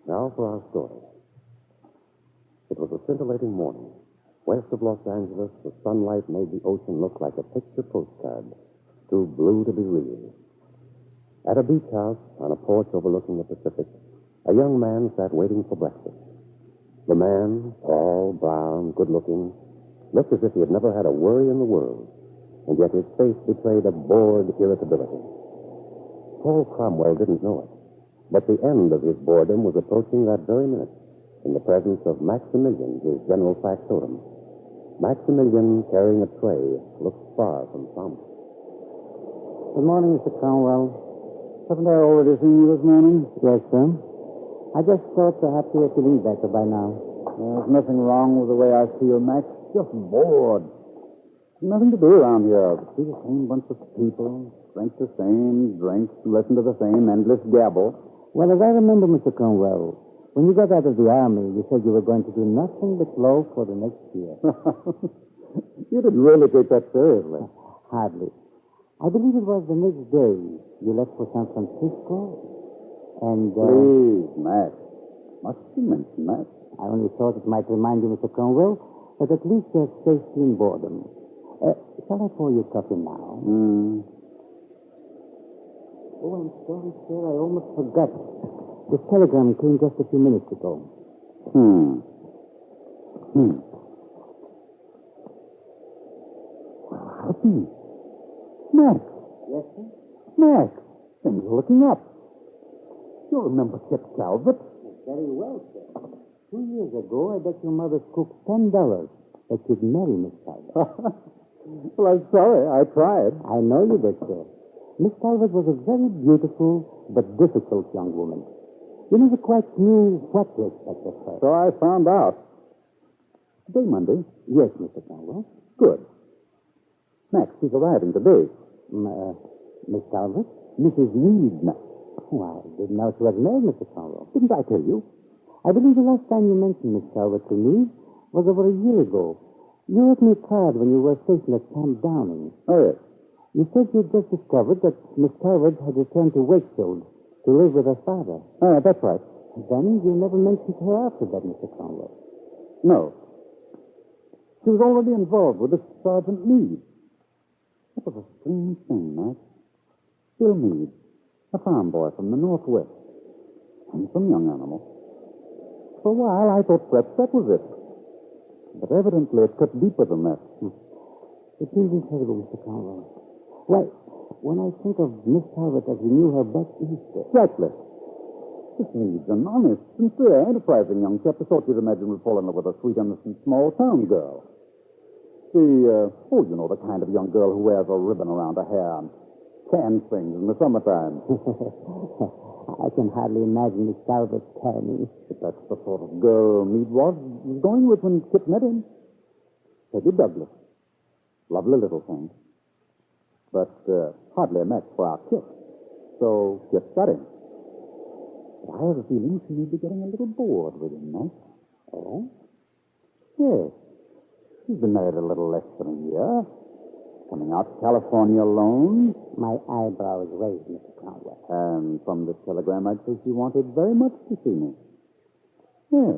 Now for our story. It was a scintillating morning. West of Los Angeles, the sunlight made the ocean look like a picture postcard, too blue to be real. At a beach house on a porch overlooking the Pacific, a young man sat waiting for breakfast. The man, tall, brown, good-looking, looked as if he had never had a worry in the world, and yet his face betrayed a bored irritability. Paul Cromwell didn't know it, but the end of his boredom was approaching that very minute, in the presence of Maximilian, his general factotum. Maximilian, carrying a tray, looked far from promising. Good morning, Mr. Cromwell. Haven't I already seen you this morning? Yes, sir. I just thought perhaps you were feeling better by now. There's nothing wrong with the way I feel, Max. Just bored. Nothing to do around here. See the same bunch of people, drink the same drinks, listen to the same endless gabble. Well, as I remember, Mr. Cromwell, when you got out of the army, you said you were going to do nothing but loaf for the next year. You didn't really take that seriously. Hardly. I believe it was the next day you left for San Francisco, and... Please, Max. Must you mention that? I only thought it might remind you, Mr. Cromwell, that at least there's safety in boredom. Shall I pour you coffee now? Oh, I'm sorry, sir. I almost forgot. The telegram came just a few minutes ago. Well, happy. Max. Yes, sir? Max, things are looking up. You remember Kip Calvert? Very well, sir. 2 years ago, I bet your mother cooked $10 that you'd marry Miss Calvert. Well, I'm sorry. I tried. I know you did, sir. Miss Calvert was a very beautiful but difficult young woman. You never quite knew what to expect of her. So I found out. Today, Monday? Yes, Mr. Cromwell. Good. Max, she's arriving today. Miss Calvert? Mrs. Meade, Max. Why, I didn't know she was married, Mr. Cromwell. Didn't I tell you? I believe the last time you mentioned Miss Calvert to me was over a year ago. You wrote me a card when you were stationed at Camp Downing. Oh, yes. You said you'd just discovered that Miss Calvert had returned to Wakefield to live with her father. Oh, that's right. Then you never mentioned her after that, Mr. Cromwell. No. She was already involved with this Sergeant Meade. That was a strange thing, Max. Bill Meade, a farm boy from the Northwest. Handsome young animal. For a while, I thought perhaps that was it. But evidently, it cut deeper than that. It seems incredible, Mr. Cromwell. Why, when I think of Miss Calvert as we knew her back east... Exactly. This Meade's an honest, sincere, enterprising young chap. The sort you'd imagine would fall in love with a sweet, innocent, small-town girl. You know, the kind of young girl who wears a ribbon around her hair and cans things in the summertime. I can hardly imagine Miss Calvert canning. But that's the sort of girl Meade was going with when Kip met him. Peggy Douglas. Lovely little thing. But hardly a match for our Kip. So Kip got him. But I have a feeling she may be getting a little bored with him, Max. Oh? Yes. She's been married a little less than a year. Coming out to California alone. My eyebrows raised, Mr. Cromwell. And from this telegram, I'd say she wanted very much to see me. Yes.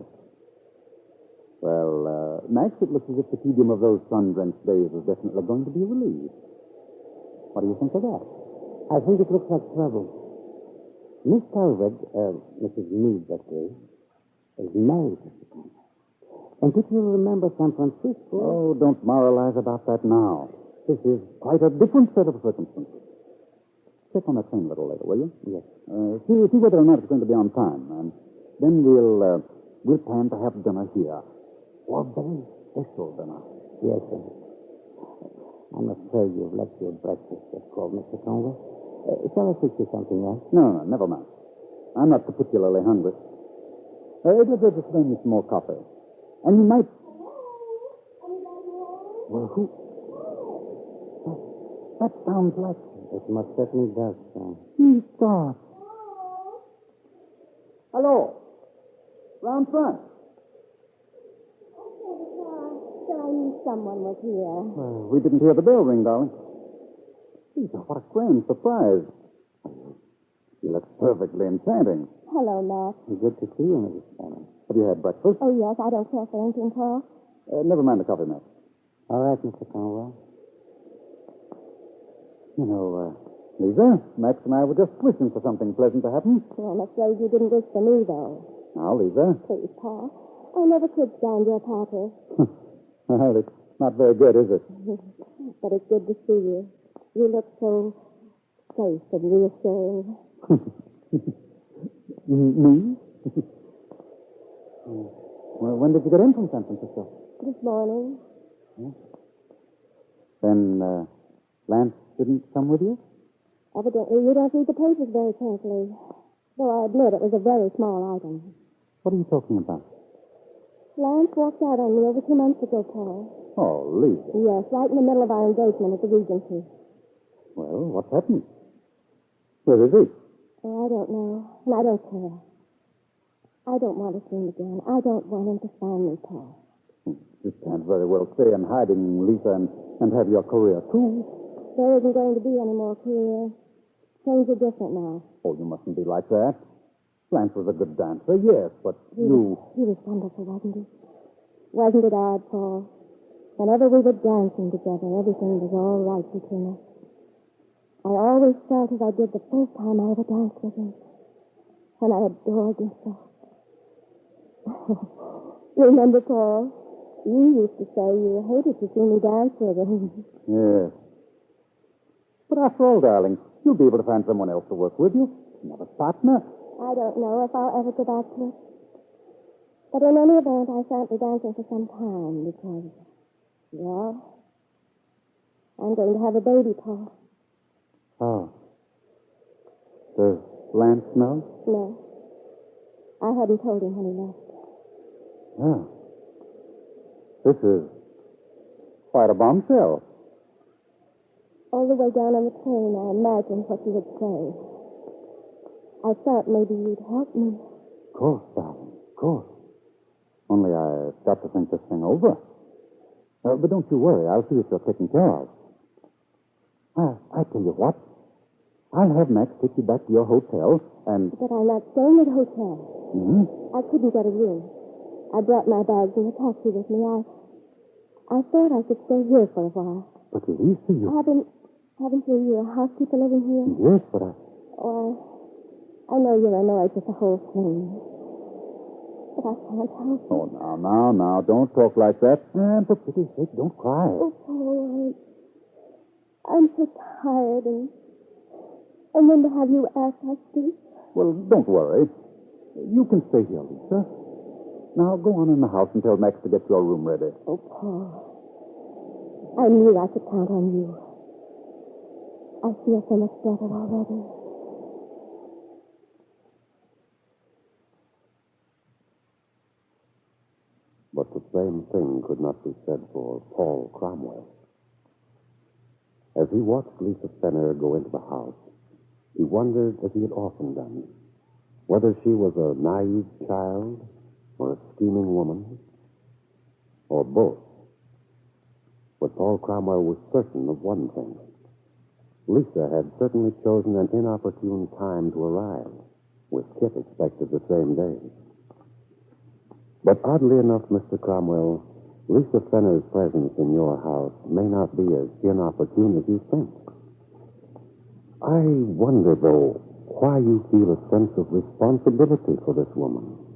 Well, Max, it looks as if the tedium of those sun-drenched days is definitely going to be relieved. What do you think of that? I think it looks like trouble. Miss Calvert, Mrs. Meade, that is married, Mr. Cromwell. And if you remember San Francisco... Oh, don't moralize about that now. This is quite a different set of circumstances. Check on that train a little later, will you? Yes. See whether or not it's going to be on time. And then we'll plan to have dinner here. A very special dinner. Yes, sir. I'm afraid you've left your breakfast just cold, Mr. Cromwell. Shall I fix you something else? No, never mind. I'm not particularly hungry. Just bring me some more coffee. And you might... Well, who... That sounds like... It most certainly does, sir. Stop. Hello. Round front. So I knew someone was here. Well, we didn't hear the bell ring, darling. Lisa, what a grand surprise. She looks perfectly enchanting. Hello, Matt. Good to see you, Mrs. Fenner. Have you had breakfast? Oh, yes, I don't care for anything, Paul. Never mind the coffee, Max. All right, Mr. Conwell. You know, Lisa, Max and I were just wishing for something pleasant to happen. Well, I'm afraid you didn't wish for me, though. Now, Lisa. Please, Paul. I never could stand your patter. Well, it's not very good, is it? But it's good to see you. You look so safe and reassuring. Me? Well, when did you get in from San Francisco? This morning. Then, Lance didn't come with you? Evidently, you don't read the papers very carefully. Though I admit it was a very small item. What are you talking about? Lance walked out on me over 2 months ago, Paul. Oh, Lisa. Yes, right in the middle of our engagement at the Regency. Well, what's happened? Where is he? Oh, I don't know, and I don't care. I don't want to see him again. I don't want him to find me, Paul. You can't very well stay in hiding, Lisa, and have your career, too. There isn't going to be any more career. Things are different now. Oh, you mustn't be like that. Lance was a good dancer, yes, but He was wonderful, wasn't he? Wasn't it odd, Paul? Whenever we were dancing together, everything was all right between us. I always felt as I did the first time I ever danced with him. And I adored him so. Remember, Paul? You used to say you hated to see me dance with him. Yes. But after all, darling, you'll be able to find someone else to work with you. Another partner. I don't know if I'll ever go back to it. But in any event, I shan't be dancing for some time because, well, I'm going to have a baby, Paul. Oh. Does Lance know? No. I hadn't told him when he left. Oh. This is quite a bombshell. All the way down on the train, I imagined what you would say. I thought maybe you'd help me. Of course, darling, of course. Only I've got to think this thing over. But don't you worry. I'll see that you're taken care of. I tell you what. I'll have Max take you back to your hotel and... But I'm not staying at a hotel. Hmm? I couldn't get a room. I brought my bags in a taxi with me. I thought I should stay here for a while. But Lisa, you... Haven't you a housekeeper living here? Yes, but I... Oh, I know you're annoyed with the whole thing. But I can't help it. Oh, now, don't talk like that. And for pity's sake, don't cry. Oh, Paul, I'm so tired, and then to have you ask like this. Well, don't worry. You can stay here, Lisa. Now, go on in the house and tell Max to get your room ready. Oh, Paul, I knew I could count on you. I feel so much better already. But the same thing could not be said for Paul Cromwell. As he watched Lisa Fenner go into the house, he wondered, as he had often done, whether she was a naive child or a scheming woman, or both. But Paul Cromwell was certain of one thing. Lisa had certainly chosen an inopportune time to arrive, with Kit expected the same day. But oddly enough, Mr. Cromwell, Lisa Fenner's presence in your house may not be as inopportune as you think. I wonder, though, why you feel a sense of responsibility for this woman.